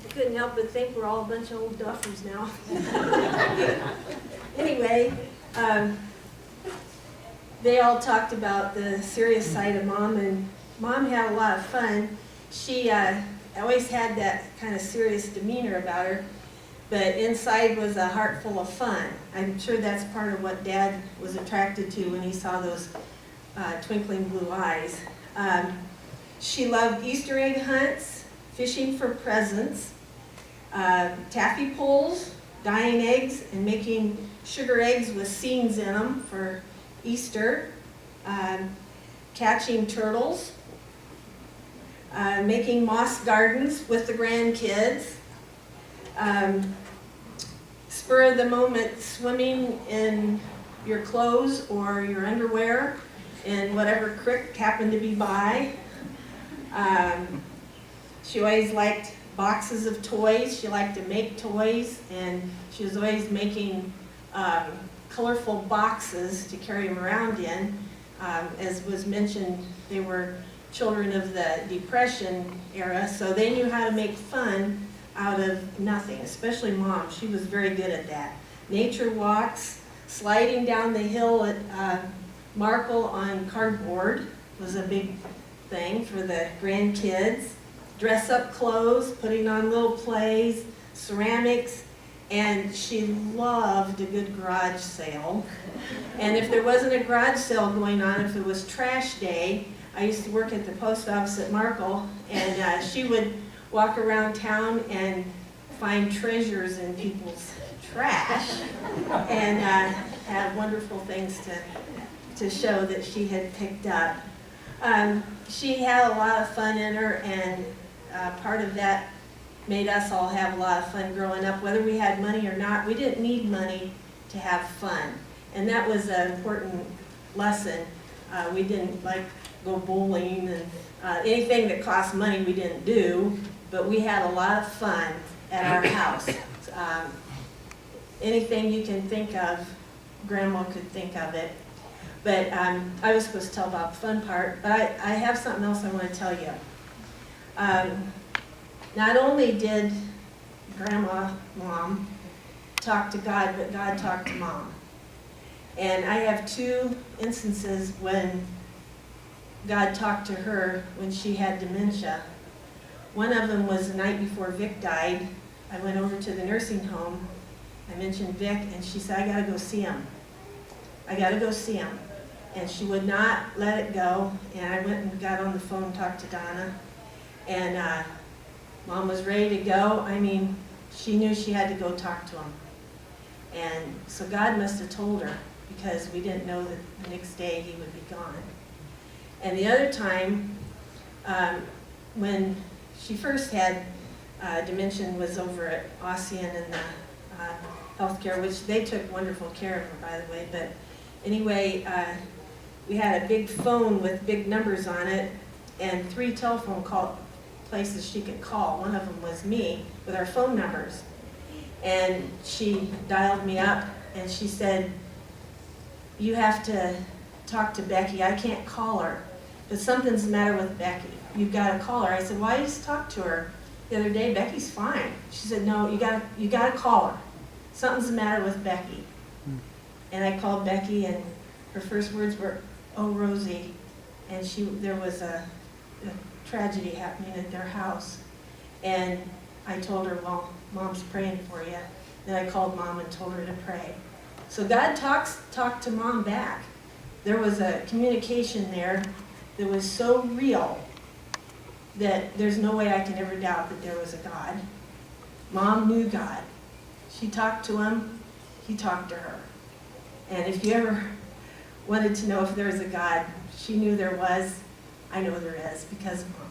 I couldn't help but think we're all a bunch of old duffers now. Anyway, they all talked about the serious side of Mom, and Mom had a lot of fun. She always had that kind of serious demeanor about her, but inside was a heart full of fun. I'm sure that's part of what Dad was attracted to when he saw those twinkling blue eyes. She loved Easter egg hunts, fishing for presents, taffy pulls, dyeing eggs, and making sugar eggs with seeds in them for Easter, catching turtles, making moss gardens with the grandkids, spur of the moment swimming in your clothes or your underwear in whatever creek happened to be by. She always liked boxes of toys. She liked to make toys, and she was always making colorful boxes to carry them around in. As was mentioned, they were children of the Depression era, so they knew how to make fun out of nothing, especially Mom. She was very good at that. Nature walks, sliding down the hill at Markle on cardboard was a big thing for the grandkids. Dress up clothes, putting on little plays, ceramics, and she loved a good garage sale. And if there wasn't a garage sale going on, if it was trash day, I used to work at the post office at Markle, and she would walk around town and find treasures in people's trash and have wonderful things to show that she had picked up. She had a lot of fun in her, and part of that made us all have a lot of fun growing up. Whether we had money or not, we didn't need money to have fun. And that was an important lesson. We didn't like go bowling, and anything that cost money we didn't do, but we had a lot of fun at our house. Anything you can think of, Grandma could think of it. But I was supposed to tell about the fun part, but I have something else I want to tell you. Not only did Mom, talk to God, but God talked to Mom. And I have two instances when God talked to her when she had dementia. One of them was the night before Vic died. I went over to the nursing home. I mentioned Vic, and she said, I got to go see him. I got to go see him. And she would not let it go, and I went and got on the phone and talked to Donna. And Mom was ready to go. I mean, she knew she had to go talk to him. And so God must have told her, because we didn't know that the next day he would be gone. And the other time, when she first had dementia, was over at Ossian and the healthcare, which they took wonderful care of her, by the way. But anyway, we had a big phone with big numbers on it and 3 telephone places she could call. One of them was me with our phone numbers. And she dialed me up and she said, you have to talk to Becky. I can't call her, but something's the matter with Becky. You've got to call her. I said, well, I just talked to her the other day. Becky's fine. She said, no, you got to call her. Something's the matter with Becky. And I called Becky, and her first words were, oh, Rosie. And there was a tragedy happening at their house. And I told her, well, Mom's praying for you. Then I called Mom and told her to pray. So God talked to Mom back. There was a communication there that was so real that there's no way I can ever doubt that there was a God. Mom knew God. She talked to him, he talked to her. And if you ever wanted to know if there was a God, she knew there was. I know there is because of Mom.